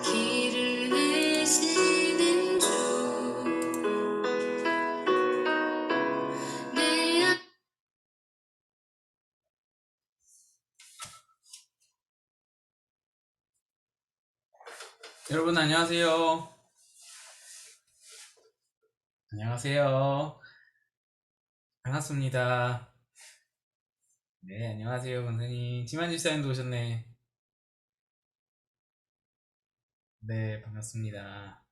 길을 내시는 주 내 여러분 안녕하세요. 안녕하세요. 반갑습니다. 네, 안녕하세요, 선생님. 지만 집사님도 오셨네. 네, 반갑습니다.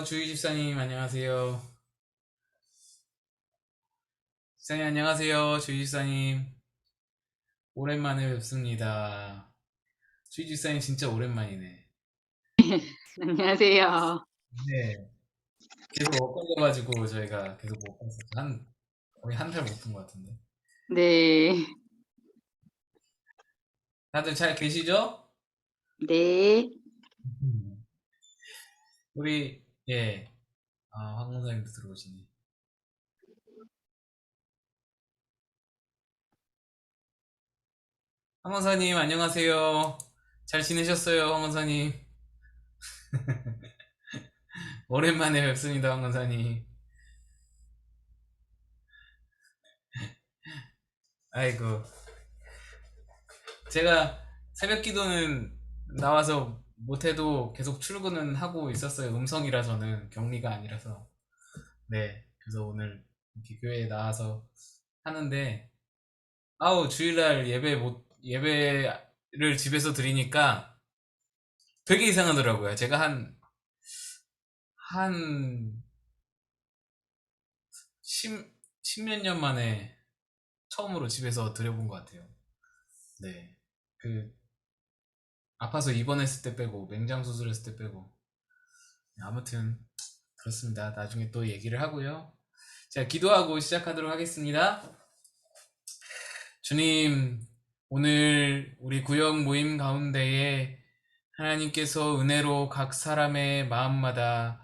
주희 집사님 안녕하세요. 집사님 안녕하세요. 주희 집사님 오랜만에 뵙습니다. 주희 집사님 진짜 오랜만이네. 안녕하세요. 네, 계속 엇갈려가지고 저희가 계속 못 봤었죠. 거의 한 달 못 본 것 같은데. 네. 다들 잘 계시죠? 네. 우리 황 선생님도 들어오시네. 황 원사님 안녕하세요. 잘 지내셨어요, 황 원사님? 오랜만에 뵙습니다, 황 원사님. 아이고, 제가 새벽 기도는 나와서 못해도 계속 출근은 하고 있었어요. 음성이라 저는 격리가 아니라서. 네, 그래서 오늘 이렇게 교회에 나와서 하는데, 주일날 예배를 집에서 드리니까 되게 이상하더라고요. 제가 한 10몇 년 만에 처음으로 집에서 드려본 것 같아요. 네. 아파서 입원했을 때 빼고, 맹장 수술했을 때 빼고. 아무튼, 그렇습니다. 나중에 또 얘기를 하고요. 자, 기도하고 시작하도록 하겠습니다. 주님, 오늘 우리 구역 모임 가운데에 하나님께서 은혜로 각 사람의 마음마다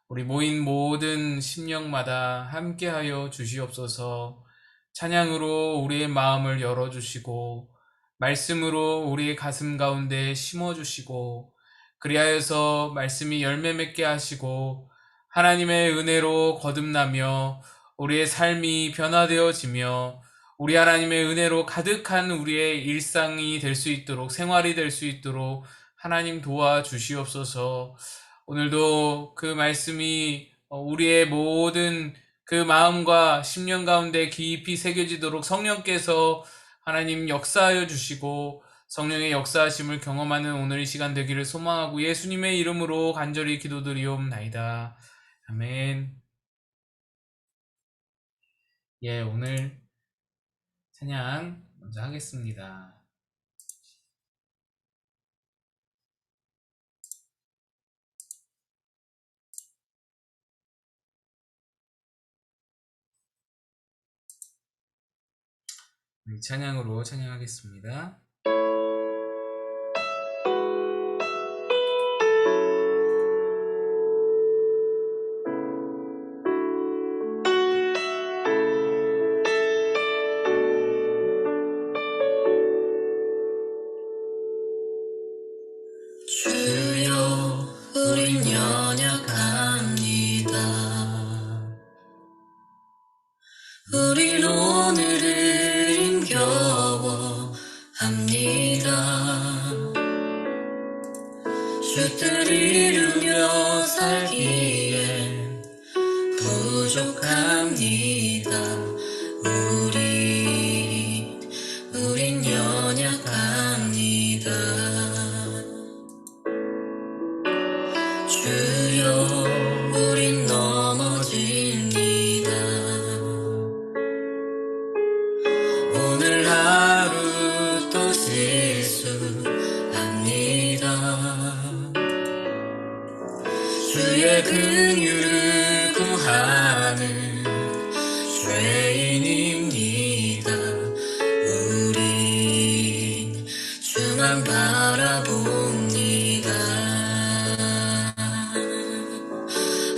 우리 모인 모든 심령마다 함께하여 주시옵소서. 찬양으로 우리의 마음을 열어주시고 말씀으로 우리의 가슴 가운데 심어주시고 그리하여서 말씀이 열매 맺게 하시고 하나님의 은혜로 거듭나며 우리의 삶이 변화되어지며 우리 하나님의 은혜로 가득한 우리의 일상이 될 수 있도록 생활이 될 수 있도록 하나님 도와주시옵소서. 오늘도 그 말씀이 우리의 모든 그 마음과 심령 가운데 깊이 새겨지도록 성령께서 하나님 역사하여 주시고 성령의 역사하심을 경험하는 오늘 이 시간 되기를 소망하고 예수님의 이름으로 간절히 기도드리옵나이다. 아멘. 오늘 찬양 먼저 하겠습니다. 우리 찬양으로 찬양하겠습니다. 주여 우린 연약합니다. 우린 오늘을 힘겨워합니다. 주 뜻 이루며 살기엔 부족합니다. 우린 연약합니다. 주여 우린 넘어집니다. 오늘 하루 또 실수합니다. 주의 긍휼을 구하는 죄인입니다. 우린 주만 바라봅니다.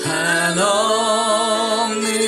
한없는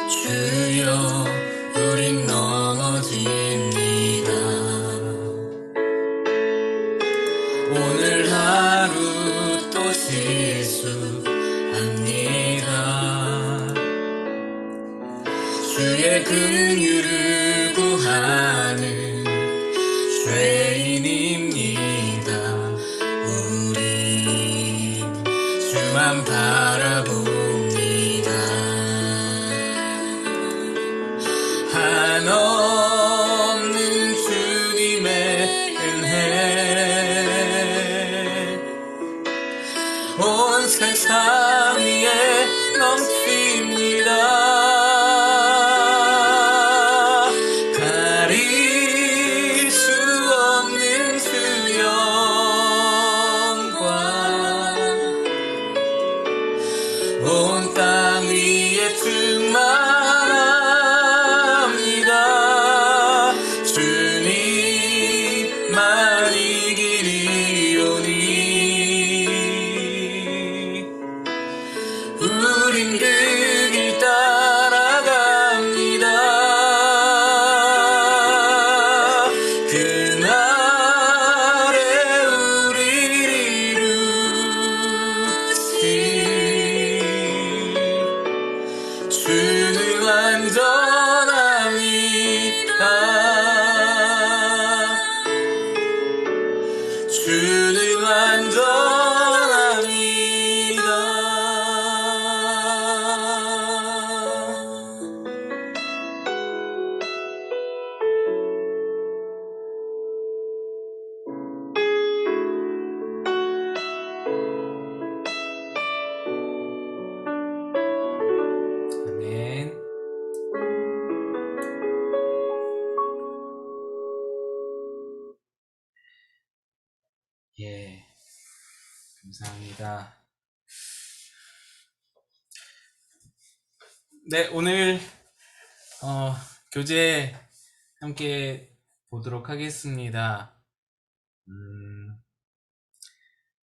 주여 우린 넘어집니다. 오늘 하루 또 실수합니다. 주의 긍휼을 구하는 죄인입니다. 우리 주만 바라봅니다. 한없는 주님의 은혜 온 세상 위에 넘칩니다. 가릴 수 없는 주 영광 온 땅 위에 충만합니다. 주님만이 길이오니 우린 그 길 따라갑니다. 그날에 우리를 이루신 주는 완전합니다. 주는 아멘. 예, 감사합니다. 네, 오늘 교재 함께 보도록 하겠습니다.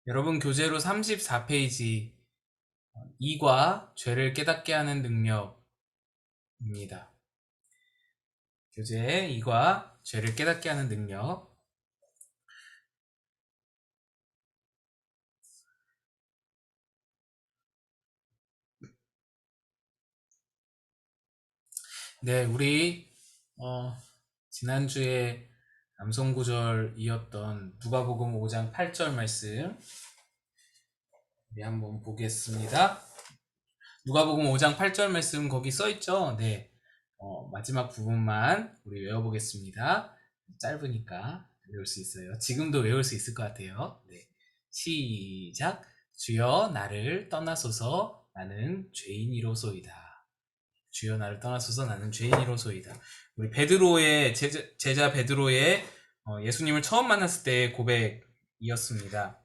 여러분 교재로 34페이지 2과 죄를 깨닫게 하는 능력입니다. 교재 2과 죄를 깨닫게 하는 능력. 네, 우리 지난주에 남성구절이었던 누가복음 5장 8절 말씀 우리 한번 보겠습니다. 누가복음 5장 8절 말씀 거기 써있죠? 네, 마지막 부분만 우리 외워보겠습니다. 짧으니까 외울 수 있어요. 지금도 외울 수 있을 것 같아요. 네, 시작. 주여 나를 떠나소서 나는 죄인이로소이다. 주여 나를 떠나소서 나는 죄인이로소이다. 우리 베드로의 제자 베드로의 예수님을 처음 만났을 때의 고백이었습니다.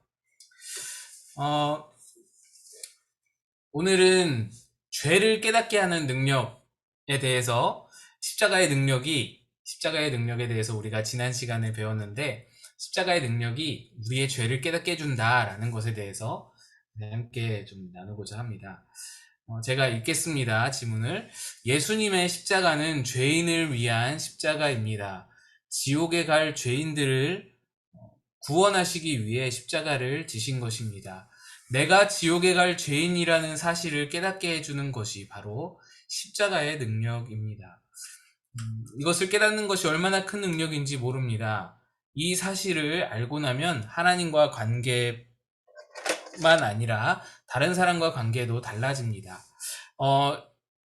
오늘은 죄를 깨닫게 하는 능력에 대해서 십자가의 능력에 대해서 우리가 지난 시간에 배웠는데 십자가의 능력이 우리의 죄를 깨닫게 해준다라는 것에 대해서 함께 좀 나누고자 합니다. 제가 읽겠습니다. 지문을. 예수님의 십자가는 죄인을 위한 십자가입니다. 지옥에 갈 죄인들을 구원하시기 위해 십자가를 지신 것입니다. 내가 지옥에 갈 죄인이라는 사실을 깨닫게 해주는 것이 바로 십자가의 능력입니다. 이것을 깨닫는 것이 얼마나 큰 능력인지 모릅니다. 이 사실을 알고 나면 하나님과 관계만 아니라 다른 사람과 관계도 달라집니다.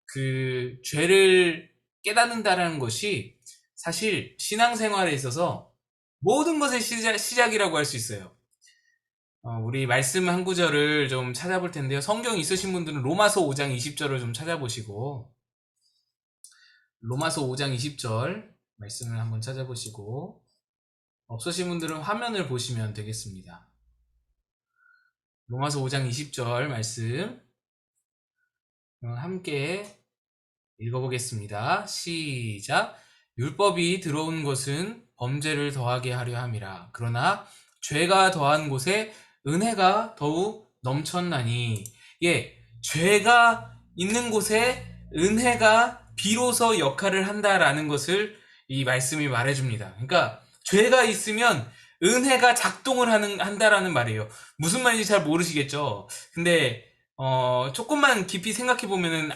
그 죄를 깨닫는다는 것이 사실 신앙생활에 있어서 모든 것의 시작이라고 할 수 있어요. 우리 말씀 한 구절을 좀 찾아볼 텐데요. 성경 있으신 분들은 로마서 5장 20절을 좀 찾아보시고 로마서 5장 20절 말씀을 한번 찾아보시고 없으신 분들은 화면을 보시면 되겠습니다. 로마서 5장 20절 말씀 함께 읽어보겠습니다. 시작. 율법이 들어온 것은 범죄를 더하게 하려 함이라. 그러나 죄가 더한 곳에 은혜가 더욱 넘쳤나니. 예, 죄가 있는 곳에 은혜가 비로소 역할을 한다라는 것을 이 말씀이 말해줍니다. 그러니까 죄가 있으면 은혜가 작동을 한다라는 말이에요. 무슨 말인지 잘 모르시겠죠? 근데 조금만 깊이 생각해 보면은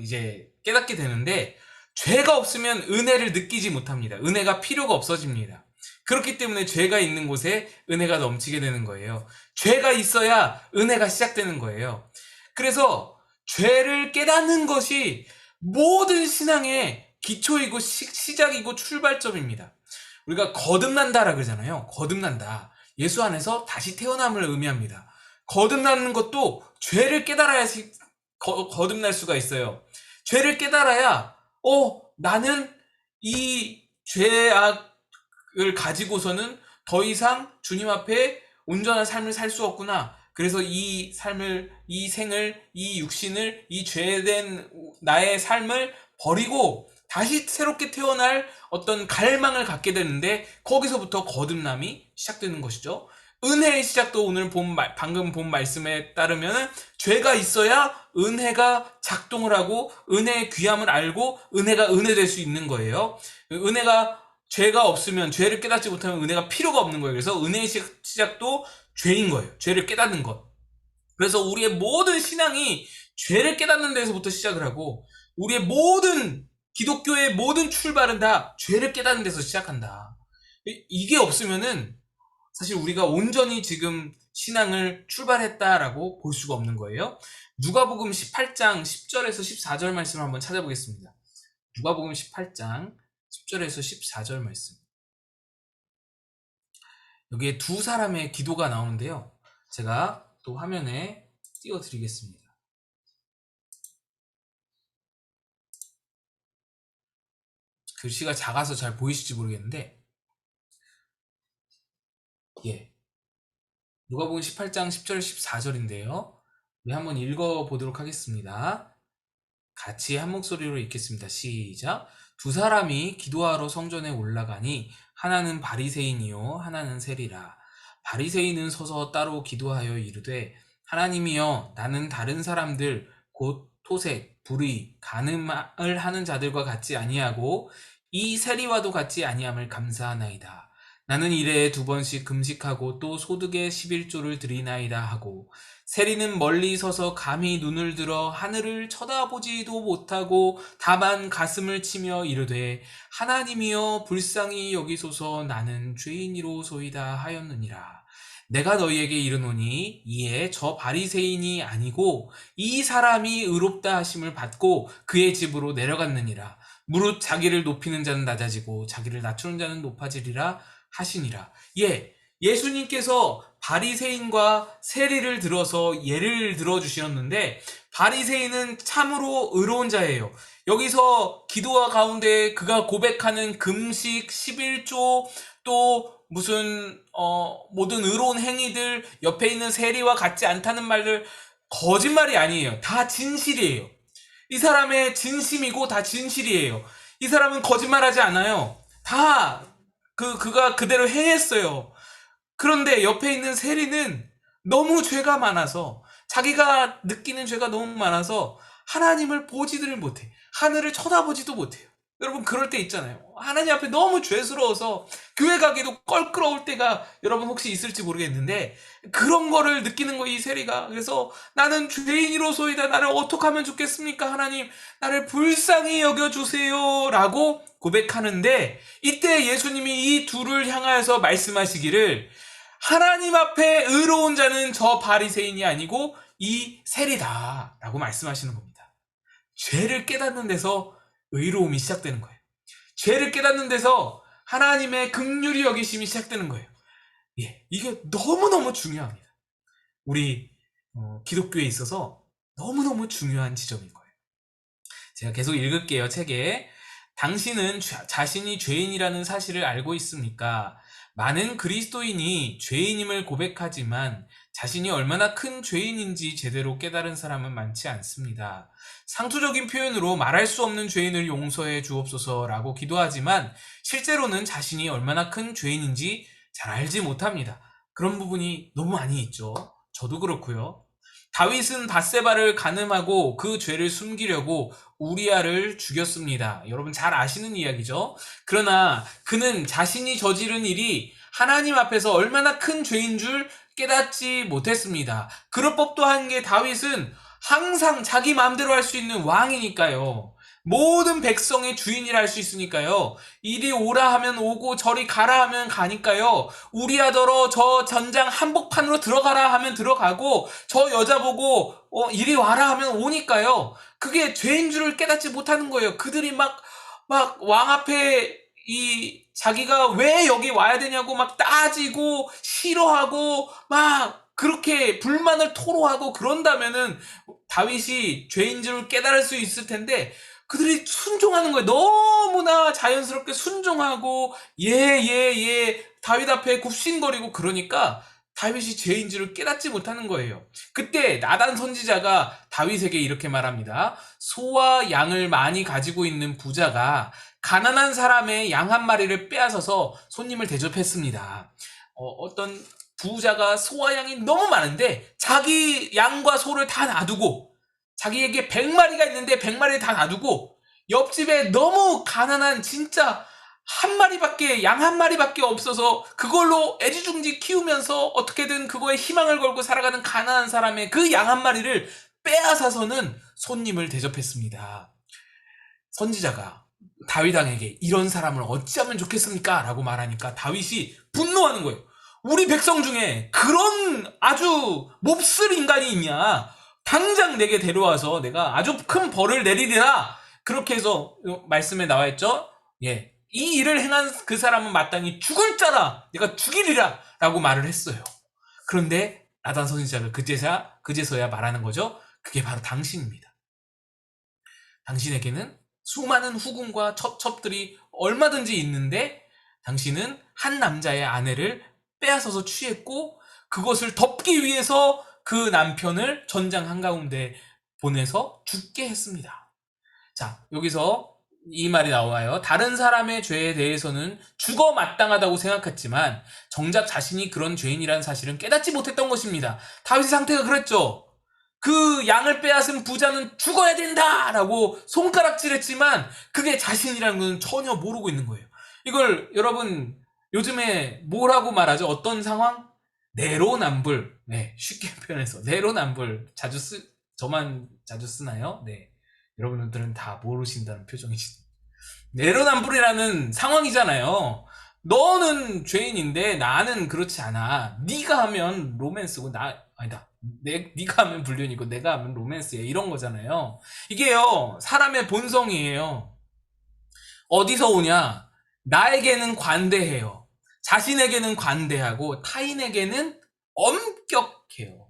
이제 깨닫게 되는데, 죄가 없으면 은혜를 느끼지 못합니다. 은혜가 필요가 없어집니다. 그렇기 때문에 죄가 있는 곳에 은혜가 넘치게 되는 거예요. 죄가 있어야 은혜가 시작되는 거예요. 그래서 죄를 깨닫는 것이 모든 신앙의 기초이고 시작이고 출발점입니다. 우리가 거듭난다라 그러잖아요. 거듭난다. 예수 안에서 다시 태어남을 의미합니다. 거듭나는 것도 죄를 깨달아야 거듭날 수가 있어요. 죄를 깨달아야 나는 이 죄악을 가지고서는 더 이상 주님 앞에 온전한 삶을 살 수 없구나. 그래서 이 삶을, 이 생을, 이 육신을, 이 죄된 나의 삶을 버리고 다시 새롭게 태어날 어떤 갈망을 갖게 되는데, 거기서부터 거듭남이 시작되는 것이죠. 은혜의 시작도 오늘 방금 본 말씀에 따르면 죄가 있어야 은혜가 작동을 하고 은혜의 귀함을 알고 은혜가 은혜될 수 있는 거예요. 죄가 없으면, 죄를 깨닫지 못하면 은혜가 필요가 없는 거예요. 그래서 은혜의 시작도 죄인 거예요. 죄를 깨닫는 것. 그래서 우리의 모든 신앙이 죄를 깨닫는 데서부터 시작을 하고, 우리의 모든 기독교의 모든 출발은 다 죄를 깨닫는 데서 시작한다. 이게 없으면은 사실 우리가 온전히 지금 신앙을 출발했다라고 볼 수가 없는 거예요. 누가복음 18장 10절에서 14절 말씀을 한번 찾아보겠습니다. 누가복음 18장 10절에서 14절 말씀. 여기에 두 사람의 기도가 나오는데요. 제가 또 화면에 띄워드리겠습니다. 글씨가 작아서 잘 보이실지 모르겠는데, 누가복음 18장 10절 14절인데요. 우리 한번 읽어보도록 하겠습니다. 같이 한 목소리로 읽겠습니다. 시작. 두 사람이 기도하러 성전에 올라가니 하나는 바리새인이요 하나는 세리라. 바리새인은 서서 따로 기도하여 이르되, 하나님이여, 나는 다른 사람들 곧 토색, 불의, 간음을 하는 자들과 같지 아니하고 이 세리와도 같지 아니함을 감사하나이다. 나는 일에 2번씩 금식하고 또 소득의 11조를 드리나이다 하고, 세리는 멀리 서서 감히 눈을 들어 하늘을 쳐다보지도 못하고 다만 가슴을 치며 이르되, 하나님이여, 불쌍히 여기소서, 나는 죄인이로소이다 하였느니라. 내가 너희에게 이르노니 이에 저 바리새인이 아니고 이 사람이 의롭다 하심을 받고 그의 집으로 내려갔느니라. 무릇 자기를 높이는 자는 낮아지고 자기를 낮추는 자는 높아지리라 하시니라. 예수님께서 바리새인과 세리를 들어서 예를 들어 주셨는데, 바리새인은 참으로 의로운 자예요. 여기서 기도와 가운데 그가 고백하는 금식, 11조, 또 무슨 모든 의로운 행위들, 옆에 있는 세리와 같지 않다는 말들 거짓말이 아니에요. 다 진실이에요. 이 사람의 진심이고 다 진실이에요. 이 사람은 거짓말하지 않아요. 다 그가 그대로 행했어요. 그런데 옆에 있는 세리는 너무 죄가 많아서, 자기가 느끼는 죄가 너무 많아서 하나님을 보지를 못해. 하늘을 쳐다보지도 못해요. 여러분, 그럴 때 있잖아요. 하나님 앞에 너무 죄스러워서 교회 가기도 껄끄러울 때가 여러분 혹시 있을지 모르겠는데, 그런 거를 느끼는 거예요, 이 세리가. 그래서 나는 죄인이로소이다. 나를 어떻게 하면 좋겠습니까? 하나님, 나를 불쌍히 여겨주세요 라고 고백하는데, 이때 예수님이 이 둘을 향하여서 말씀하시기를, 하나님 앞에 의로운 자는 저 바리새인이 아니고 이 세리다 라고 말씀하시는 겁니다. 죄를 깨닫는 데서 의로움이 시작되는 거예요. 죄를 깨닫는 데서 하나님의 긍휼히 여기심이 시작되는 거예요. 이게 너무너무 중요합니다. 우리 기독교에 있어서 너무너무 중요한 지점인 거예요. 제가 계속 읽을게요, 책에. 당신은 자신이 죄인이라는 사실을 알고 있습니까? 많은 그리스도인이 죄인임을 고백하지만 자신이 얼마나 큰 죄인인지 제대로 깨달은 사람은 많지 않습니다. 상투적인 표현으로 말할 수 없는 죄인을 용서해 주옵소서라고 기도하지만 실제로는 자신이 얼마나 큰 죄인인지 잘 알지 못합니다. 그런 부분이 너무 많이 있죠. 저도 그렇고요. 다윗은 밧세바를 간음하고 그 죄를 숨기려고 우리아를 죽였습니다. 여러분 잘 아시는 이야기죠. 그러나 그는 자신이 저지른 일이 하나님 앞에서 얼마나 큰 죄인 줄 깨닫지 못했습니다. 그럴 법도 한 게 다윗은 항상 자기 마음대로 할 수 있는 왕이니까요. 모든 백성의 주인이라 할 수 있으니까요. 이리 오라 하면 오고 저리 가라 하면 가니까요. 우리아더러 저 전장 한복판으로 들어가라 하면 들어가고 저 여자 보고 이리 와라 하면 오니까요. 그게 죄인 줄을 깨닫지 못하는 거예요. 그들이 막 왕 앞에 자기가 왜 여기 와야 되냐고 막 따지고 싫어하고 막 그렇게 불만을 토로하고 그런다면은 다윗이 죄인 줄을 깨달을 수 있을 텐데 그들이 순종하는 거예요. 너무나 자연스럽게 순종하고 예 다윗 앞에 굽신거리고 그러니까 다윗이 죄인 줄을 깨닫지 못하는 거예요. 그때 나단 선지자가 다윗에게 이렇게 말합니다. 소와 양을 많이 가지고 있는 부자가 가난한 사람의 양 한 마리를 빼앗아서 손님을 대접했습니다. 어떤 부자가 소와 양이 너무 많은데 자기 양과 소를 다 놔두고 자기에게 100마리가 있는데 100마리를 다 놔두고 옆집에 너무 가난한 진짜 양 한 마리밖에 없어서 그걸로 애지중지 키우면서 어떻게든 그거에 희망을 걸고 살아가는 가난한 사람의 그 양 한 마리를 빼앗아서는 손님을 대접했습니다. 선지자가 다윗 왕에게 이런 사람을 어찌하면 좋겠습니까? 라고 말하니까 다윗이 분노하는 거예요. 우리 백성 중에 그런 아주 몹쓸 인간이 있냐? 당장 내게 데려와서 내가 아주 큰 벌을 내리리라. 그렇게 해서 말씀에 나와 있죠. 이 일을 행한 그 사람은 마땅히 죽을 자라. 내가 죽이리라. 라고 말을 했어요. 그런데 나단 선지자가 그제서야 말하는 거죠. 그게 바로 당신입니다. 당신에게는 수많은 후궁과 첩첩들이 얼마든지 있는데 당신은 한 남자의 아내를 빼앗아서 취했고 그것을 덮기 위해서 그 남편을 전장 한가운데 보내서 죽게 했습니다. 자, 여기서 이 말이 나와요. 다른 사람의 죄에 대해서는 죽어 마땅하다고 생각했지만 정작 자신이 그런 죄인이라는 사실은 깨닫지 못했던 것입니다. 다윗의 상태가 그랬죠. 그 양을 빼앗은 부자는 죽어야 된다라고 손가락질했지만 그게 자신이라는 건 전혀 모르고 있는 거예요. 이걸 여러분 요즘에 뭐라고 말하죠? 어떤 상황? 내로남불. 네, 쉽게 표현해서 내로남불. 저만 자주 쓰나요? 네, 여러분들은 다 모르신다는 표정이시죠. 내로남불이라는 상황이잖아요. 너는 죄인인데 나는 그렇지 않아. 네가 하면 로맨스고 네가 하면 불륜이고 내가 하면 로맨스야. 이런 거잖아요. 이게요, 사람의 본성이에요. 어디서 오냐? 나에게는 관대해요. 자신에게는 관대하고 타인에게는 엄격해요.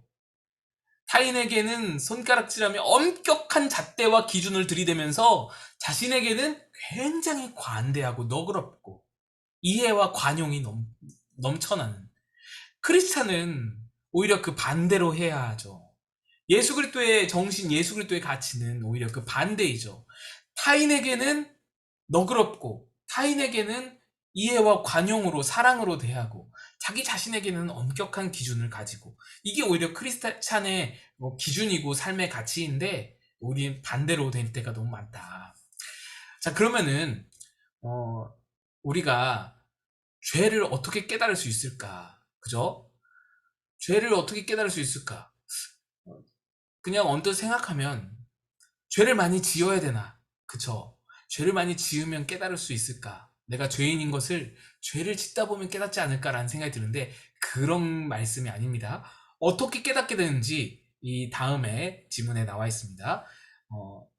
타인에게는 손가락질하며 엄격한 잣대와 기준을 들이대면서 자신에게는 굉장히 관대하고 너그럽고 이해와 관용이 넘쳐나는 크리스찬은 오히려 그 반대로 해야 하죠. 예수 그리스도의 정신, 예수 그리스도의 가치는 오히려 그 반대이죠. 타인에게는 너그럽고 타인에게는 이해와 관용으로 사랑으로 대하고 자기 자신에게는 엄격한 기준을 가지고 이게 오히려 크리스찬의 기준이고 삶의 가치인데 우리 반대로 될 때가 너무 많다. 자, 그러면은 우리가 죄를 어떻게 깨달을 수 있을까? 그죠? 죄를 어떻게 깨달을 수 있을까? 그냥 언뜻 생각하면 죄를 많이 지어야 되나? 그쵸? 죄를 많이 지으면 깨달을 수 있을까? 내가 죄인인 것을 죄를 짓다 보면 깨닫지 않을까라는 생각이 드는데 그런 말씀이 아닙니다. 어떻게 깨닫게 되는지 이 다음에 지문에 나와 있습니다.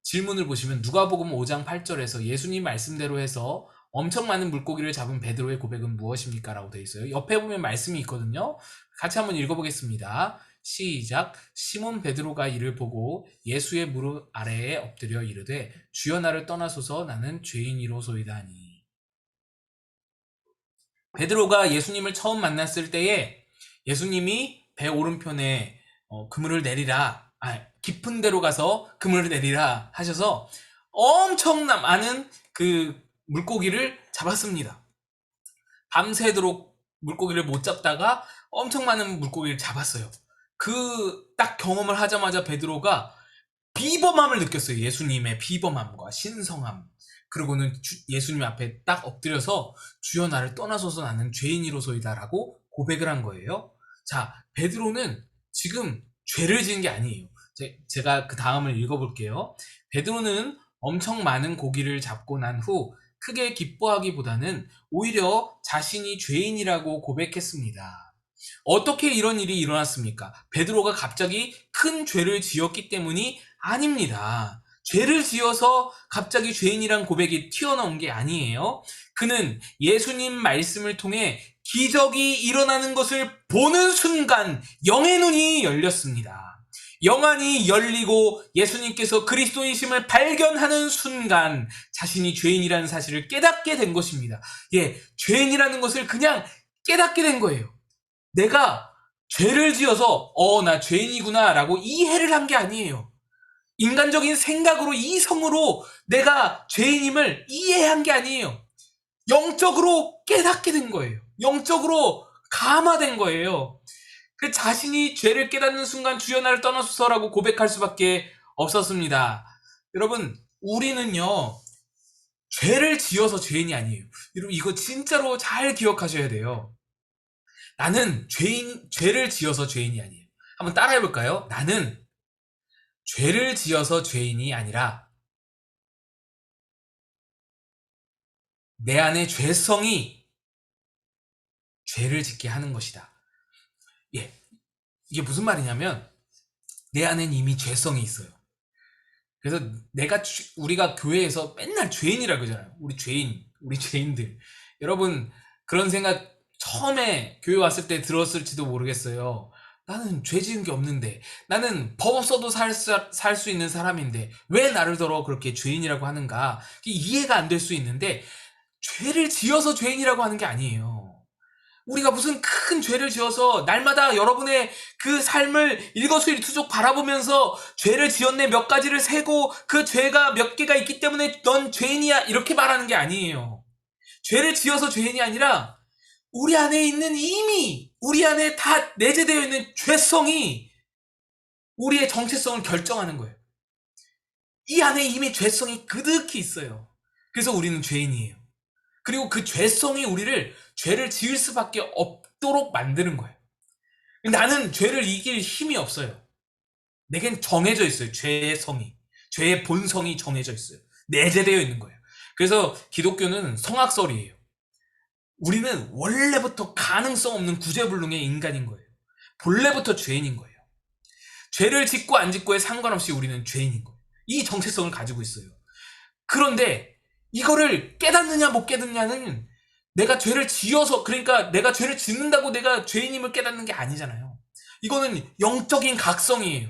질문을 보시면 누가복음 5장 8절에서 예수님 말씀대로 해서 엄청 많은 물고기를 잡은 베드로의 고백은 무엇입니까? 라고 되어 있어요. 옆에 보면 말씀이 있거든요. 같이 한번 읽어보겠습니다. 시작. 시몬 베드로가 이를 보고 예수의 무릎 아래에 엎드려 이르되 주여 나를 떠나소서 나는 죄인이로소이다 하니. 베드로가 예수님을 처음 만났을 때에 예수님이 배 오른편에 그물을 내리라, 깊은 데로 가서 그물을 내리라 하셔서 엄청난 많은 그 물고기를 잡았습니다. 밤새도록 물고기를 못 잡다가 엄청 많은 물고기를 잡았어요. 그 딱 경험을 하자마자 베드로가 비범함을 느꼈어요. 예수님의 비범함과 신성함. 그리고는 예수님 앞에 딱 엎드려서 주여 나를 떠나소서 나는 죄인이로소이다라고 고백을 한 거예요. 자, 베드로는 지금 죄를 지은 게 아니에요. 제가 그 다음을 읽어볼게요. 베드로는 엄청 많은 고기를 잡고 난 후 크게 기뻐하기보다는 오히려 자신이 죄인이라고 고백했습니다. 어떻게 이런 일이 일어났습니까? 베드로가 갑자기 큰 죄를 지었기 때문이 아닙니다. 죄를 지어서 갑자기 죄인이란 고백이 튀어나온 게 아니에요. 그는 예수님 말씀을 통해 기적이 일어나는 것을 보는 순간 영의 눈이 열렸습니다. 영안이 열리고 예수님께서 그리스도이심을 발견하는 순간 자신이 죄인이라는 사실을 깨닫게 된 것입니다. 예, 죄인이라는 것을 그냥 깨닫게 된 거예요. 내가 죄를 지어서 나 죄인이구나 라고 이해를 한 게 아니에요. 인간적인 생각으로 이성으로 내가 죄인임을 이해한 게 아니에요. 영적으로 깨닫게 된 거예요. 영적으로 감화된 거예요. 그 자신이 죄를 깨닫는 순간 주여 나를 떠나소서라고 고백할 수밖에 없었습니다. 여러분, 우리는요 죄를 지어서 죄인이 아니에요. 여러분, 이거 진짜로 잘 기억하셔야 돼요. 나는 죄를 지어서 죄인이 아니에요. 한번 따라해 볼까요? 나는 죄를 지어서 죄인이 아니라 내 안의 죄성이 죄를 짓게 하는 것이다. 예, 이게 무슨 말이냐면 내 안엔 이미 죄성이 있어요. 그래서 우리가 교회에서 맨날 죄인이라고 그러잖아요. 우리 죄인들. 여러분, 그런 생각 처음에 교회 왔을 때 들었을지도 모르겠어요. 나는 죄 지은 게 없는데, 나는 법 없어도 살 수 있는 사람인데 왜 나를 더러 그렇게 죄인이라고 하는가? 이해가 안 될 수 있는데 죄를 지어서 죄인이라고 하는 게 아니에요. 우리가 무슨 큰 죄를 지어서 날마다 여러분의 그 삶을 일거수일투족 바라보면서 죄를 지었네 몇 가지를 세고 그 죄가 몇 개가 있기 때문에 넌 죄인이야 이렇게 말하는 게 아니에요. 죄를 지어서 죄인이 아니라 우리 안에 있는 이미 우리 안에 다 내재되어 있는 죄성이 우리의 정체성을 결정하는 거예요. 이 안에 이미 죄성이 그득히 있어요. 그래서 우리는 죄인이에요. 그리고 그 죄성이 우리를 죄를 지을 수밖에 없도록 만드는 거예요. 나는 죄를 이길 힘이 없어요. 내겐 정해져 있어요. 죄의 성이. 죄의 본성이 정해져 있어요. 내재되어 있는 거예요. 그래서 기독교는 성악설이에요. 우리는 원래부터 가능성 없는 구제불능의 인간인 거예요. 본래부터 죄인인 거예요. 죄를 짓고 안 짓고에 상관없이 우리는 죄인인 거예요. 이 정체성을 가지고 있어요. 그런데 이거를 깨닫느냐 못 깨닫느냐는 내가 죄를 지어서, 그러니까 내가 죄를 짓는다고 내가 죄인임을 깨닫는 게 아니잖아요. 이거는 영적인 각성이에요.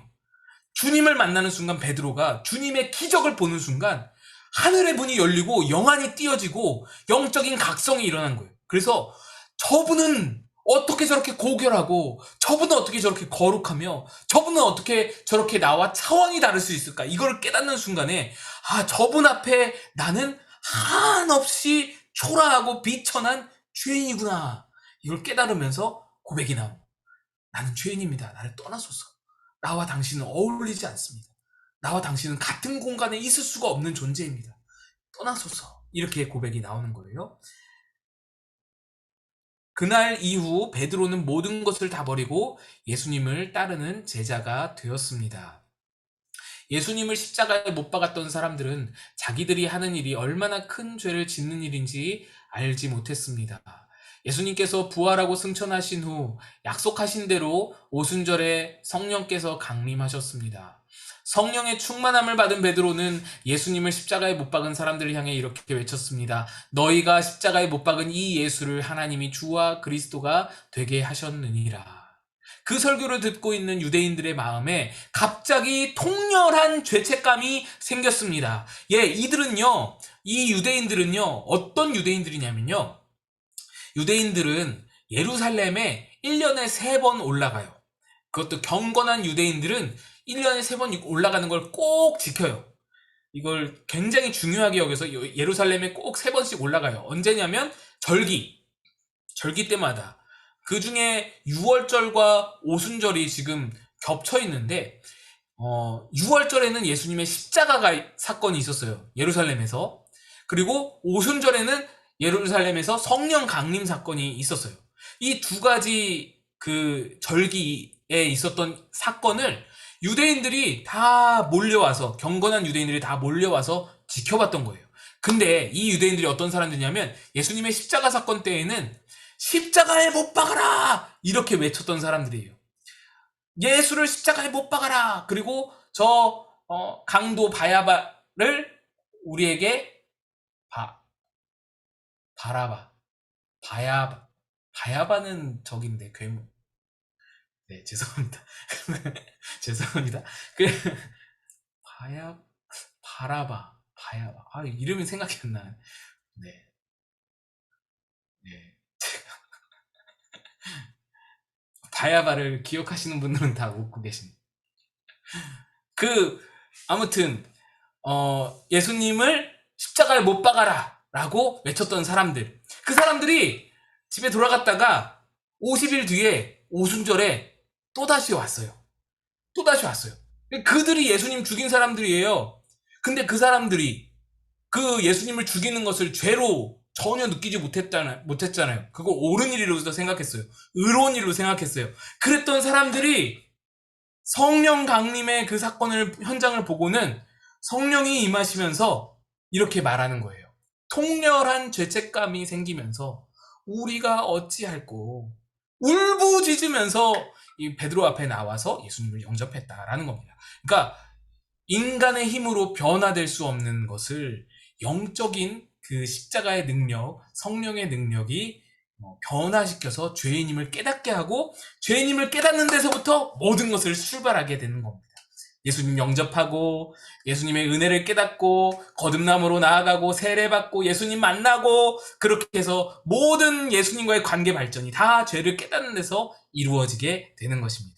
주님을 만나는 순간 베드로가 주님의 기적을 보는 순간 하늘의 문이 열리고 영안이 띄어지고 영적인 각성이 일어난 거예요. 그래서 저분은 어떻게 저렇게 고결하고 저분은 어떻게 저렇게 거룩하며 저분은 어떻게 저렇게 나와 차원이 다를 수 있을까? 이걸 깨닫는 순간에 저분 앞에 나는 한없이 초라하고 비천한 죄인이구나. 이걸 깨달으면서 고백이 나오고 나는 죄인입니다. 나를 떠나소서. 나와 당신은 어울리지 않습니다. 나와 당신은 같은 공간에 있을 수가 없는 존재입니다. 떠나소서. 이렇게 고백이 나오는 거예요. 그날 이후 베드로는 모든 것을 다 버리고 예수님을 따르는 제자가 되었습니다. 예수님을 십자가에 못 박았던 사람들은 자기들이 하는 일이 얼마나 큰 죄를 짓는 일인지 알지 못했습니다. 예수님께서 부활하고 승천하신 후 약속하신 대로 오순절에 성령께서 강림하셨습니다. 성령의 충만함을 받은 베드로는 예수님을 십자가에 못 박은 사람들을 향해 이렇게 외쳤습니다. 너희가 십자가에 못 박은 이 예수를 하나님이 주와 그리스도가 되게 하셨느니라. 그 설교를 듣고 있는 유대인들의 마음에 갑자기 통렬한 죄책감이 생겼습니다. 이 유대인들은요, 어떤 유대인들이냐면요, 유대인들은 예루살렘에 1년에 3번 올라가요. 그것도 경건한 유대인들은 1년에 3번 올라가는 걸 꼭 지켜요. 이걸 굉장히 중요하게 여겨서 예루살렘에 꼭 3번씩 올라가요. 언제냐면 절기 때마다. 그 중에 6월절과 오순절이 지금 겹쳐 있는데 6월절에는 예수님의 십자가가 사건이 있었어요. 예루살렘에서. 그리고 오순절에는 예루살렘에서 성령 강림 사건이 있었어요. 이 두 가지 그 절기에 있었던 사건을 유대인들이 다 몰려와서, 경건한 유대인들이 다 몰려와서 지켜봤던 거예요. 근데 이 유대인들이 어떤 사람들이냐면 예수님의 십자가 사건 때에는 십자가에 못 박아라! 이렇게 외쳤던 사람들이에요. 예수를 십자가에 못 박아라! 그리고 저 강도 바야바를 우리에게 바야바는 적인데 괴물. 네, 죄송합니다. 죄송합니다. 그 바야바. 이름이 생각이 안 나요. 네. 바야바를 기억하시는 분들은 다 웃고 계십니다. 아무튼 예수님을 십자가에 못 박아라 라고 외쳤던 사람들, 그 사람들이 집에 돌아갔다가 50일 뒤에 오순절에 또다시 왔어요. 그들이 예수님 죽인 사람들이에요. 근데 그 사람들이 그 예수님을 죽이는 것을 죄로 전혀 느끼지 못했잖아요. 그거 옳은 일로 생각했어요. 의로운 일로 생각했어요. 그랬던 사람들이 성령 강림의 그 현장을 보고는 성령이 임하시면서 이렇게 말하는 거예요. 통렬한 죄책감이 생기면서 우리가 어찌할꼬 울부짖으면서 이 베드로 앞에 나와서 예수님을 영접했다라는 겁니다. 그러니까 인간의 힘으로 변화될 수 없는 것을 영적인 그 십자가의 능력, 성령의 능력이 변화시켜서 죄인임을 깨닫게 하고, 죄인임을 깨닫는 데서부터 모든 것을 출발하게 되는 겁니다. 예수님 영접하고 예수님의 은혜를 깨닫고 거듭남으로 나아가고 세례받고 예수님 만나고, 그렇게 해서 모든 예수님과의 관계 발전이 다 죄를 깨닫는 데서 이루어지게 되는 것입니다.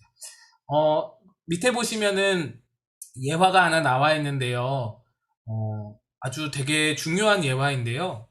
밑에 보시면은 예화가 하나 나와 있는데요. 아주 되게 중요한 예화인데요.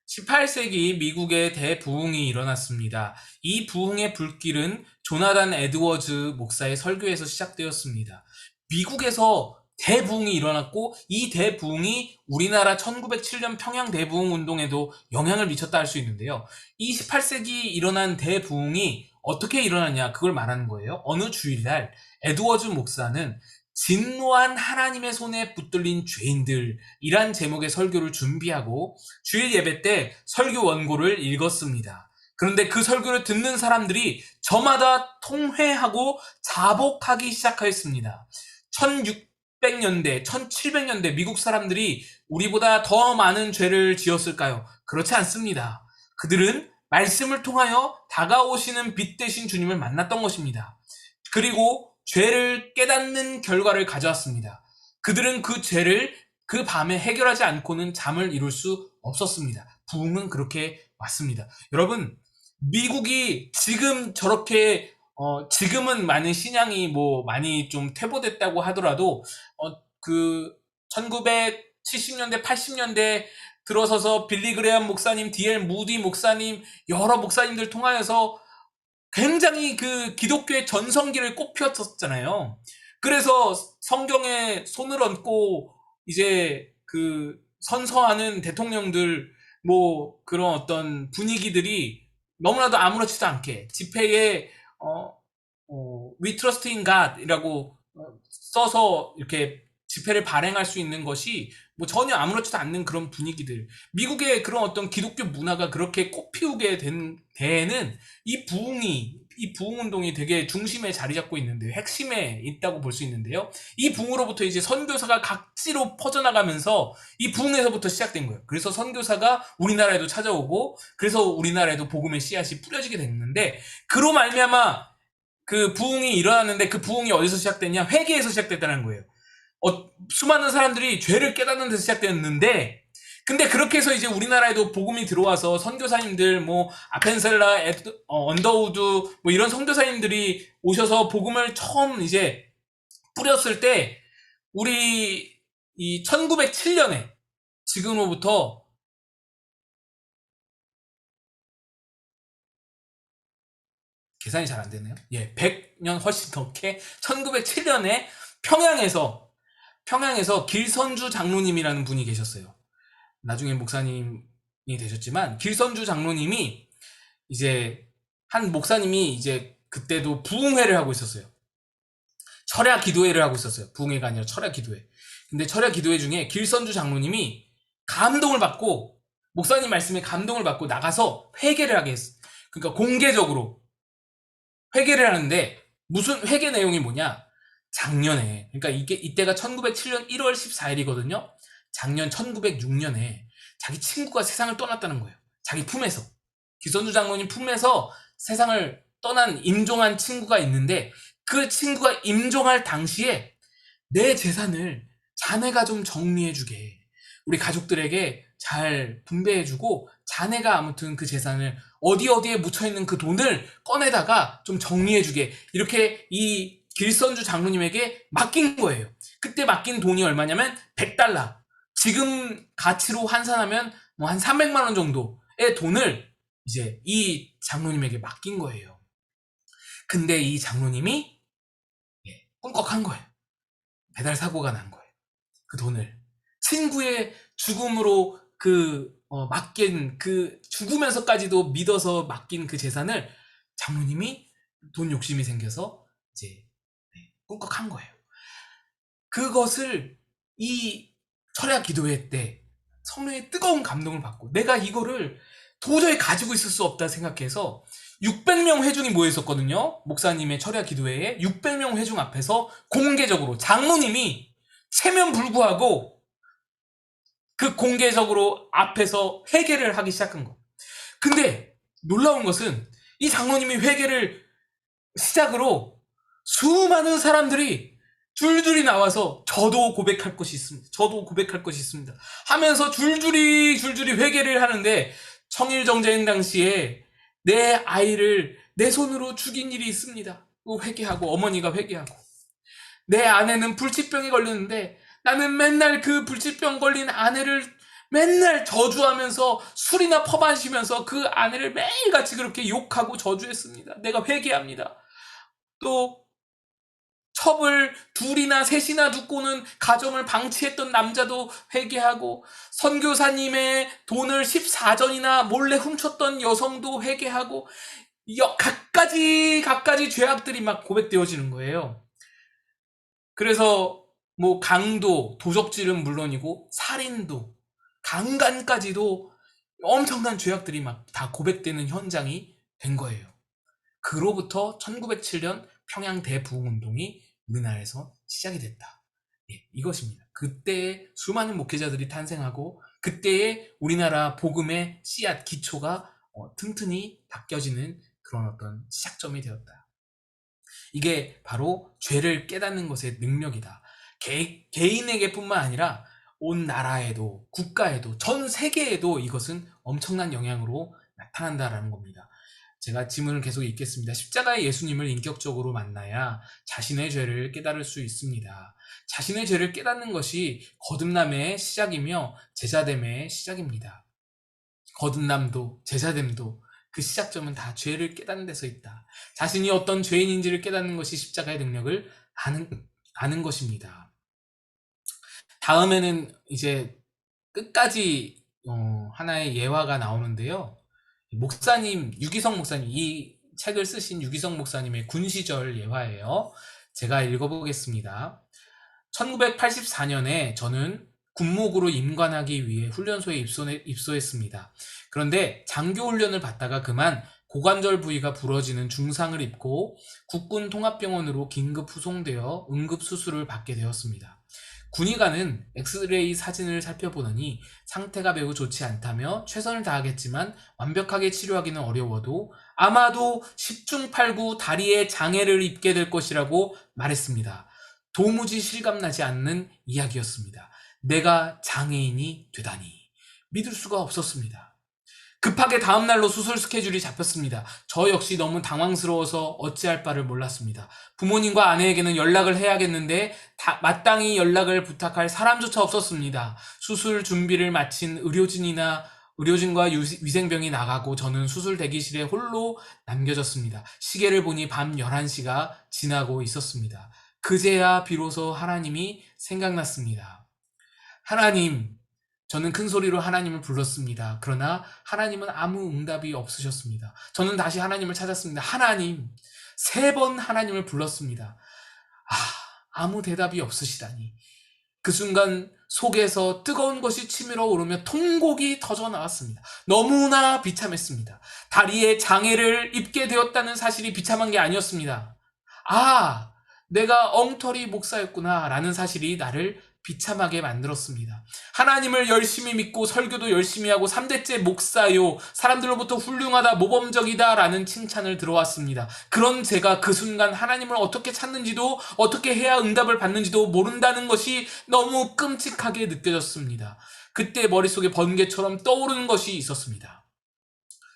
18세기 미국에 대부흥이 일어났습니다. 이 부흥의 불길은 조나단 에드워즈 목사의 설교에서 시작되었습니다. 미국에서 대부흥이 일어났고, 이 대부흥이 우리나라 1907년 평양 대부흥 운동에도 영향을 미쳤다 할 수 있는데요. 이 18세기 일어난 대부흥이 어떻게 일어났냐, 그걸 말하는 거예요. 어느 주일날 에드워즈 목사는 진노한 하나님의 손에 붙들린 죄인들이란 제목의 설교를 준비하고 주일 예배 때 설교 원고를 읽었습니다. 그런데 그 설교를 듣는 사람들이 저마다 통회하고 자복하기 시작하였습니다. 1600년대, 1700년대 미국 사람들이 우리보다 더 많은 죄를 지었을까요? 그렇지 않습니다. 그들은 말씀을 통하여 다가오시는 빛 대신 주님을 만났던 것입니다. 그리고 죄를 깨닫는 결과를 가져왔습니다. 그들은 그 죄를 그 밤에 해결하지 않고는 잠을 이룰 수 없었습니다. 부흥은 그렇게 왔습니다. 여러분, 미국이 지금 저렇게 지금은 많은 신앙이 많이 좀 퇴보됐다고 하더라도 그 1970년대 80년대 들어서서 빌리 그레엄 목사님, D.L. 무디 목사님, 여러 목사님들 통하여서 굉장히 그 기독교의 전성기를 꽃피웠었잖아요. 그래서 성경에 손을 얹고 이제 그 선서하는 대통령들, 그런 어떤 분위기들이 너무나도 아무렇지도 않게 집회에 We trust in God이라고 써서 이렇게 집회를 발행할 수 있는 것이 전혀 아무렇지도 않는 그런 분위기들, 미국의 그런 어떤 기독교 문화가 그렇게 꽃피우게 된 데에는 이 부흥 운동이 되게 중심에 자리 잡고 있는데, 핵심에 있다고 볼 수 있는데요. 이 부흥으로부터 이제 선교사가 각지로 퍼져나가면서 이 부흥에서부터 시작된 거예요. 그래서 선교사가 우리나라에도 찾아오고, 그래서 우리나라에도 복음의 씨앗이 뿌려지게 됐는데, 그로 말미암아 그 부흥이 일어났는데, 그 부흥이 어디서 시작됐냐? 회개에서 시작됐다는 거예요. 수많은 사람들이 죄를 깨닫는 데서 시작되었는데, 근데 그렇게 해서 이제 우리나라에도 복음이 들어와서 선교사님들, 아펜셀라, 언더우드, 이런 선교사님들이 오셔서 복음을 처음 이제 뿌렸을 때, 우리 이 1907년에 지금으로부터 계산이 잘 안 되네요. 예, 100년 훨씬 넘게 1907년에 평양에서 길선주 장로님이라는 분이 계셨어요. 나중에 목사님이 되셨지만 길선주 장로님이 이제 한 목사님이 이제 그때도 부흥회를 하고 있었어요. 철야 기도회를 하고 있었어요. 부흥회가 아니라 철야 기도회. 근데 철야 기도회 중에 길선주 장로님이 감동을 받고 목사님 말씀에 감동을 받고 나가서 회개를 하게 했어요. 그러니까 공개적으로 회개를 하는데 무슨 회개 내용이 뭐냐? 작년에, 그러니까 이때가 1907년 1월 14일이거든요. 작년 1906년에 자기 친구가 세상을 떠났다는 거예요. 자기 품에서. 기선주 장로님 품에서 세상을 떠난 임종한 친구가 있는데 그 친구가 임종할 당시에 내 재산을 자네가 좀 정리해주게. 우리 가족들에게 잘 분배해주고 자네가 아무튼 그 재산을 어디에 묻혀있는 그 돈을 꺼내다가 좀 정리해주게. 이렇게 이 길선주 장로님에게 맡긴 거예요. 그때 맡긴 돈이 얼마냐면 $100. 지금 가치로 환산하면 뭐 한 300만 원 정도의 돈을 이제 이 장로님에게 맡긴 거예요. 근데 이 장로님이 꿀꺽한 거예요. 배달 사고가 난 거예요. 그 돈을 친구의 죽음으로 맡긴 그 죽으면서까지도 믿어서 맡긴 그 재산을 장로님이 돈 욕심이 생겨서 이제 꿀꺽한 거예요. 그것을 이 철야 기도회 때 성령의 뜨거운 감동을 받고 내가 이거를 도저히 가지고 있을 수 없다 생각해서 600명 회중이 모여 있었거든요. 목사님의 철야 기도회에 600명 회중 앞에서 공개적으로 장로님이 체면 불구하고 그 공개적으로 앞에서 회개를 하기 시작한 거. 근데 놀라운 것은 이 장로님이 회개를 시작으로 수많은 사람들이 줄줄이 나와서 저도 고백할 것이 있습니다. 저도 고백할 것이 있습니다. 하면서 줄줄이 회개를 하는데 청일정쟁 당시에 내 아이를 내 손으로 죽인 일이 있습니다. 회개하고 어머니가 회개하고 내 아내는 불치병에 걸렸는데 나는 맨날 그 불치병 걸린 아내를 맨날 저주하면서 술이나 퍼 마시면서 그 아내를 매일같이 그렇게 욕하고 저주했습니다. 내가 회개합니다. 또 첩을 둘이나 셋이나 두고는 가정을 방치했던 남자도 회개하고 선교사님의 돈을 14전이나 몰래 훔쳤던 여성도 회개하고 갖가지 죄악들이 막 고백되어지는 거예요. 그래서 뭐 강도, 도적질은 물론이고 살인도, 강간까지도 엄청난 죄악들이 막 다 고백되는 현장이 된 거예요. 그로부터 1907년 평양 대부흥운동이 우리나라에서 시작이 됐다. 이것입니다. 그때에 수많은 목회자들이 탄생하고 그때에 우리나라 복음의 씨앗, 기초가 튼튼히 바뀌어지는 그런 어떤 시작점이 되었다. 이게 바로 죄를 깨닫는 것의 능력이다. 개인에게 뿐만 아니라 온 나라에도, 국가에도, 전 세계에도 이것은 엄청난 영향으로 나타난다라는 겁니다. 제가 지문을 계속 읽겠습니다. 십자가의 예수님을 인격적으로 만나야 자신의 죄를 깨달을 수 있습니다. 자신의 죄를 깨닫는 것이 거듭남의 시작이며 제자됨의 시작입니다. 거듭남도 제자됨도 그 시작점은 다 죄를 깨닫는 데서 있다. 자신이 어떤 죄인인지를 깨닫는 것이 십자가의 능력을 아는 것입니다. 다음에는 이제 끝까지 하나의 예화가 나오는데요. 목사님, 유기성 목사님, 이 책을 쓰신 유기성 목사님의 군시절 예화예요. 제가 읽어보겠습니다. 1984년에 저는 군목으로 임관하기 위해 훈련소에 입소했습니다. 그런데 장교훈련을 받다가 그만 고관절 부위가 부러지는 중상을 입고 국군 통합병원으로 긴급 후송되어 응급수술을 받게 되었습니다. 군의관은 엑스레이 사진을 살펴보더니 상태가 매우 좋지 않다며 최선을 다하겠지만 완벽하게 치료하기는 어려워도 아마도 10중 8구 다리에 장애를 입게 될 것이라고 말했습니다. 도무지 실감나지 않는 이야기였습니다. 내가 장애인이 되다니 믿을 수가 없었습니다. 급하게 다음날로 수술 스케줄이 잡혔습니다. 저 역시 너무 당황스러워서 어찌할 바를 몰랐습니다. 부모님과 아내에게는 연락을 해야겠는데 마땅히 연락을 부탁할 사람조차 없었습니다. 수술 준비를 마친 의료진이나 의료진과 위생병이 나가고 저는 수술 대기실에 홀로 남겨졌습니다. 시계를 보니 밤 11시가 지나고 있었습니다. 그제야 비로소 하나님이 생각났습니다. 하나님, 저는 큰 소리로 하나님을 불렀습니다. 그러나 하나님은 아무 응답이 없으셨습니다. 저는 다시 하나님을 찾았습니다. 하나님, 3번 하나님을 불렀습니다. 아무 대답이 없으시다니. 그 순간 속에서 뜨거운 것이 치밀어 오르며 통곡이 터져 나왔습니다. 너무나 비참했습니다. 다리에 장애를 입게 되었다는 사실이 비참한 게 아니었습니다. 내가 엉터리 목사였구나 라는 사실이 나를 비참하게 만들었습니다. 하나님을 열심히 믿고 설교도 열심히 하고 3대째 목사요, 사람들로부터 훌륭하다, 모범적이다 라는 칭찬을 들어왔습니다. 그런 제가 그 순간 하나님을 어떻게 찾는지도 어떻게 해야 응답을 받는지도 모른다는 것이 너무 끔찍하게 느껴졌습니다. 그때 머릿속에 번개처럼 떠오르는 것이 있었습니다.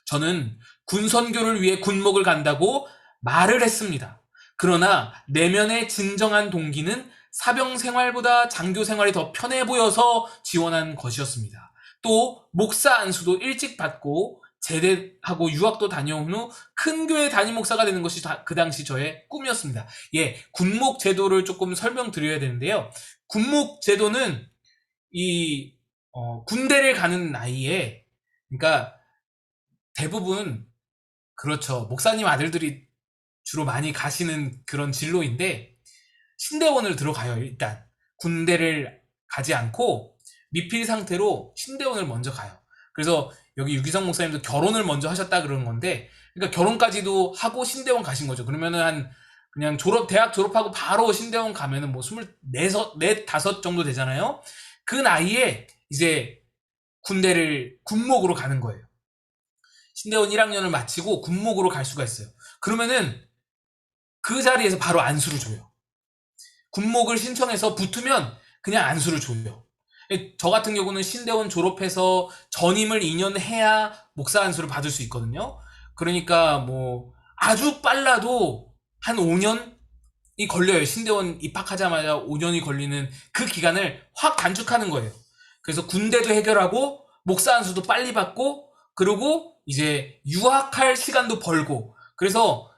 저는 군선교를 위해 군목을 간다고 말을 했습니다. 그러나 내면의 진정한 동기는 사병 생활보다 장교 생활이 더 편해 보여서 지원한 것이었습니다. 또 목사 안수도 일찍 받고 제대하고 유학도 다녀온 후 큰 교회 담임 목사가 되는 것이 그 당시 저의 꿈이었습니다. 군목 제도를 조금 설명드려야 되는데요. 군목 제도는 군대를 가는 나이에, 그러니까 대부분 그렇죠. 목사님 아들들이 주로 많이 가시는 그런 진로인데, 신대원을 들어가요. 일단 군대를 가지 않고 미필 상태로 신대원을 먼저 가요. 그래서 여기 유기성 목사님도 결혼을 먼저 하셨다 그러는 건데, 그러니까 결혼까지도 하고 신대원 가신 거죠. 그러면은 그냥 대학 졸업하고 바로 신대원 가면은 뭐 24, 5 정도 되잖아요. 그 나이에 이제 군목으로 가는 거예요. 신대원 1학년을 마치고 군목으로 갈 수가 있어요. 그러면은 그 자리에서 바로 안수를 줘요. 군목을 신청해서 붙으면 그냥 안수를 줘요. 저 같은 경우는 신대원 졸업해서 전임을 2년 해야 목사 안수를 받을 수 있거든요. 그러니까 뭐 아주 빨라도 한 5년이 걸려요. 신대원 입학하자마자 5년이 걸리는 그 기간을 확 단축하는 거예요. 그래서 군대도 해결하고 목사 안수도 빨리 받고, 그리고 이제 유학할 시간도 벌고. 그래서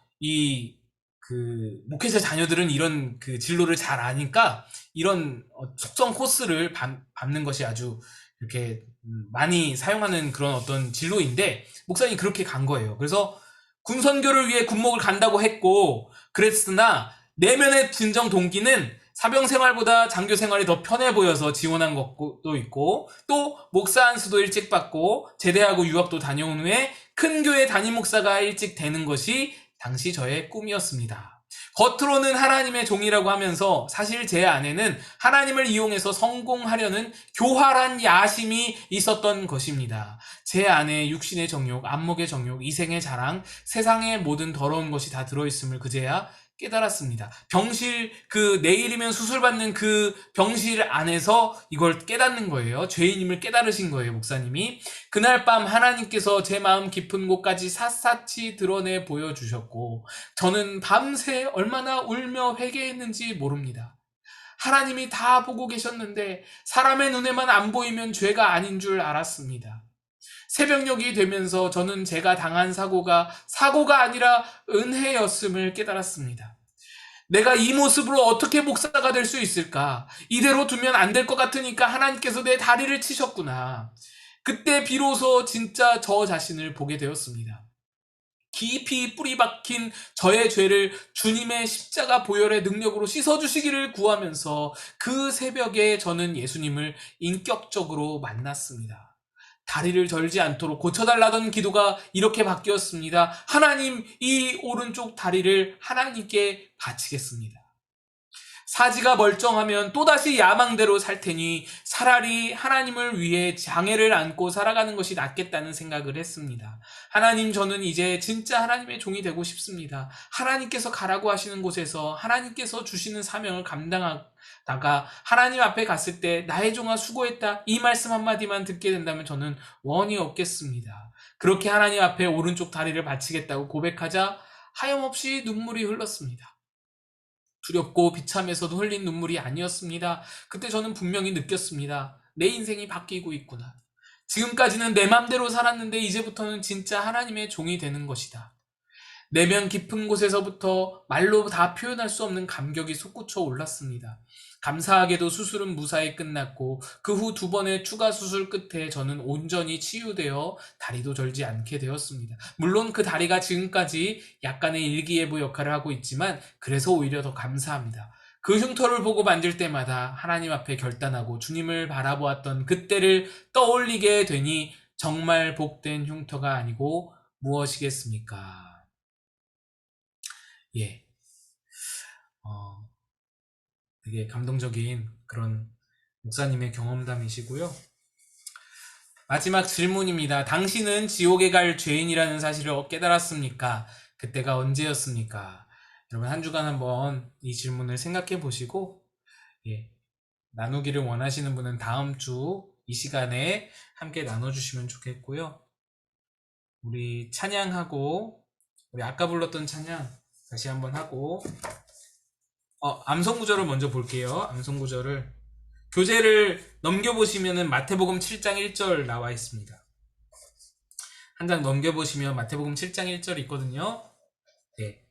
목회자 자녀들은 이런 진로를 잘 아니까 이런 속성 코스를 밟는 것이 아주 이렇게 많이 사용하는 그런 어떤 진로인데, 목사님이 그렇게 간 거예요. 그래서 군선교를 위해 군목을 간다고 했고, 그랬으나 내면의 진정 동기는 사병 생활보다 장교 생활이 더 편해 보여서 지원한 것도 있고, 또 목사 안수도 일찍 받고 제대하고 유학도 다녀온 후에 큰 교회 담임 목사가 일찍 되는 것이 당시 저의 꿈이었습니다. 겉으로는 하나님의 종이라고 하면서 사실 제 안에는 하나님을 이용해서 성공하려는 교활한 야심이 있었던 것입니다. 제 안에 육신의 정욕, 안목의 정욕, 이생의 자랑, 세상의 모든 더러운 것이 다 들어있음을 그제야 깨달았습니다. 병실, 내일이면 수술받는 그 병실 안에서 이걸 깨닫는 거예요. 죄인임을 깨달으신 거예요, 목사님이. 그날 밤 하나님께서 제 마음 깊은 곳까지 샅샅이 드러내 보여주셨고, 저는 밤새 얼마나 울며 회개했는지 모릅니다. 하나님이 다 보고 계셨는데 사람의 눈에만 안 보이면 죄가 아닌 줄 알았습니다. 새벽녘이 되면서 저는 제가 당한 사고가 아니라 은혜였음을 깨달았습니다. 내가 이 모습으로 어떻게 목사가 될 수 있을까? 이대로 두면 안 될 것 같으니까 하나님께서 내 다리를 치셨구나. 그때 비로소 진짜 저 자신을 보게 되었습니다. 깊이 뿌리 박힌 저의 죄를 주님의 십자가 보혈의 능력으로 씻어주시기를 구하면서 그 새벽에 저는 예수님을 인격적으로 만났습니다. 다리를 절지 않도록 고쳐달라던 기도가 이렇게 바뀌었습니다. 하나님, 이 오른쪽 다리를 하나님께 바치겠습니다. 사지가 멀쩡하면 또다시 야망대로 살 테니 차라리 하나님을 위해 장애를 안고 살아가는 것이 낫겠다는 생각을 했습니다. 하나님, 저는 이제 진짜 하나님의 종이 되고 싶습니다. 하나님께서 가라고 하시는 곳에서 하나님께서 주시는 사명을 감당하다가 하나님 앞에 갔을 때 나의 종아 수고했다, 이 말씀 한마디만 듣게 된다면 저는 원이 없겠습니다. 그렇게 하나님 앞에 오른쪽 다리를 바치겠다고 고백하자 하염없이 눈물이 흘렀습니다. 두렵고 비참해서도 흘린 눈물이 아니었습니다. 그때 저는 분명히 느꼈습니다. 내 인생이 바뀌고 있구나. 지금까지는 내 맘대로 살았는데 이제부터는 진짜 하나님의 종이 되는 것이다. 내면 깊은 곳에서부터 말로 다 표현할 수 없는 감격이 솟구쳐 올랐습니다. 감사하게도 수술은 무사히 끝났고 그 후 2번의 추가 수술 끝에 저는 온전히 치유되어 다리도 절지 않게 되었습니다. 물론 그 다리가 지금까지 약간의 일기예보 역할을 하고 있지만 그래서 오히려 더 감사합니다. 그 흉터를 보고 만질 때마다 하나님 앞에 결단하고 주님을 바라보았던 그때를 떠올리게 되니 정말 복된 흉터가 아니고 무엇이겠습니까? 예, 되게 감동적인 그런 목사님의 경험담이시고요. 마지막 질문입니다. 당신은 지옥에 갈 죄인이라는 사실을 깨달았습니까? 그때가 언제였습니까? 여러분 한 주간 한번 이 질문을 생각해 보시고 나누기를 원하시는 분은 다음 주 이 시간에 함께 나눠주시면 좋겠고요. 우리 찬양하고 우리 아까 불렀던 찬양 다시 한번 하고 암송구절을 먼저 볼게요. 암송구절을 교재를 넘겨보시면 마태복음 7장 1절 나와 있습니다. 한 장 넘겨보시면 마태복음 7장 1절 있거든요. 네,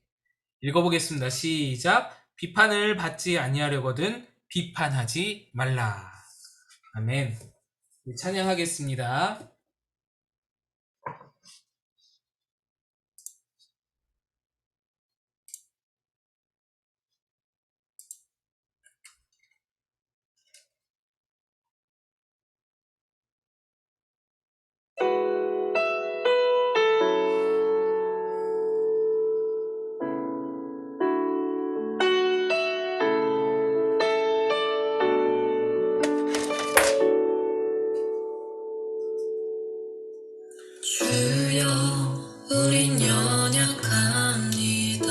읽어보겠습니다. 시작. 비판을 받지 아니하려거든 비판하지 말라. 아멘. 찬양하겠습니다. 주여 우린 연약합니다.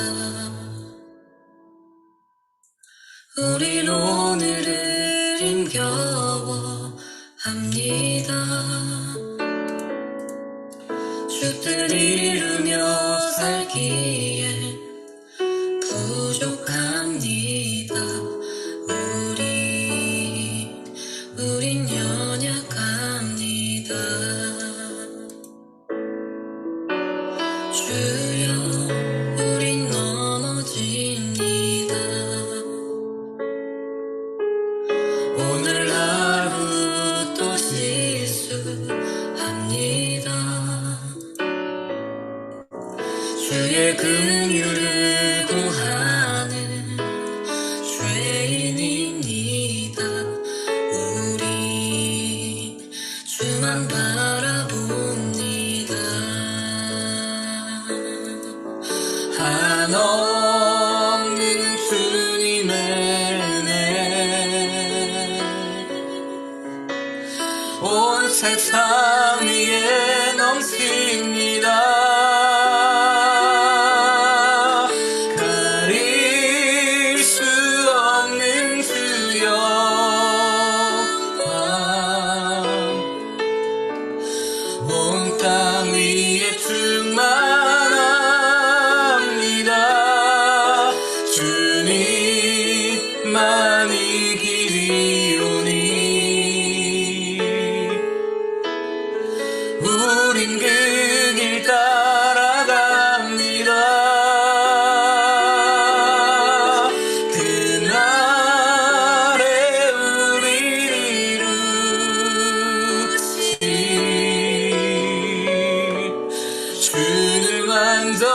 우린 오늘을 힘겨워합니다. 주 뜻 이루며 살기에 부족합니다. 우린 연약합니다. 주여 우린 넘어집니다. 오늘 하루 또 실수합니다. 주의 긍휼을 구하는 죄인입니다. 우리 주만 바라봅니다. 한없는 주님의 은혜 온 세상 위에 넘칩니다. 가릴 수 없는 주 영광 온 땅 위에 충만합니다. 주님만이 길이오니 우린 그 길 따라갑니다. 그날에 우리를 이루신 주는 완전합니다.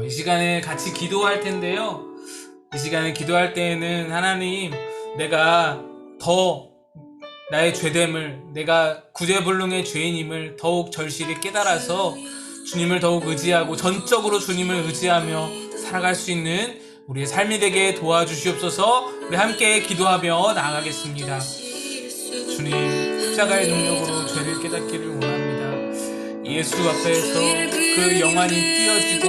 이 시간에 같이 기도할 텐데요. 이 시간에 기도할 때에는 하나님, 내가 더 나의 죄됨을, 내가 구제불능의 죄인임을 더욱 절실히 깨달아서 주님을 더욱 의지하고 전적으로 주님을 의지하며 살아갈 수 있는 우리의 삶이 되게 도와주시옵소서. 우리 함께 기도하며 나아가겠습니다. 주님, 십자가의 능력으로 죄를 깨닫기를 원합니다. 예수 앞에서 그 영안이 띄어지고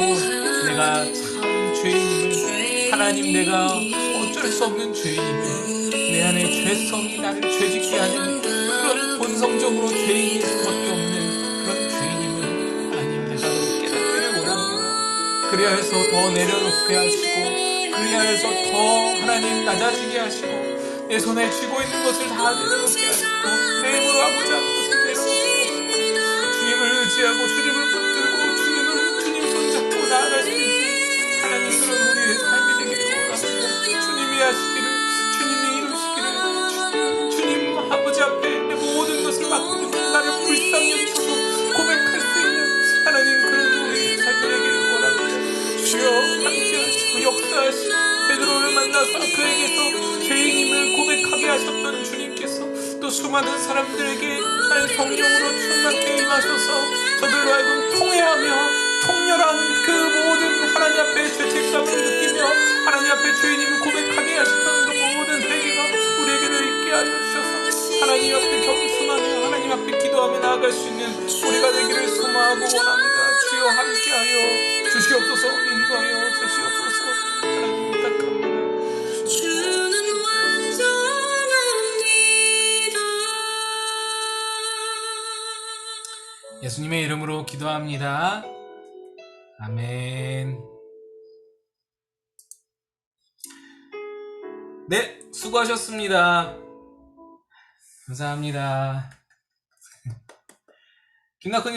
내가 참 죄인임을, 하나님, 내가 어쩔 수 없는 죄인임을, 내 안에 죄성이 나를 죄짓게 하는 그런 본성적으로 죄인일 수밖에 없는 그런 죄인임을 하나님, 내가 깨닫기를 원합니다. 그리하여서 더 내려놓게 하시고 그리하여서 더 하나님 낮아지게 하시고 내 손에 쥐고 있는 것을 다 내려놓게 하시고 내 힘으로 하고자 하는 것을 내려놓게 하시고 주님을 의지하고 주님을 붙들고 주님 손잡고 나아갈 수 있는 하나님 그런 우리의 삶이 되기를 원합니다. 주님이 하시기를 주님이 이루시기를 주님 아버지 앞에 내 모든 것을 맡기고 나를 불쌍히 여기셔서 고백할 수 있는 하나님 그런 우리의 삶이 되기를 원합니다. 주여 함께 하시고 역사하시고 베드로를 만나서 그에게서 죄인임을 고백하게 하셨던 주님께서 또 수많은 사람들에게 성령으로 충만케 임하셔서 저들로 하여금 통회하며 통렬한 그 모든 하나님 앞에 죄책감을 느끼며 하나님 앞에 죄인임을 고백하게 하셨던 그 모든 회개가 우리에게도 있게 하여 주셔서 하나님 앞에 겸손하며 하나님 앞에 기도하며 나아갈 수 있는 우리가 되기를 소망하고 원합니다. 주여 함께하여 주시옵소서. 인도하여 주시옵소서. 하나님 부탁합니다. 주는 완전합니다. 예수님의 이름으로 기도합니다. 아멘. 네, 수고하셨습니다. 감사합니다. 김낙훈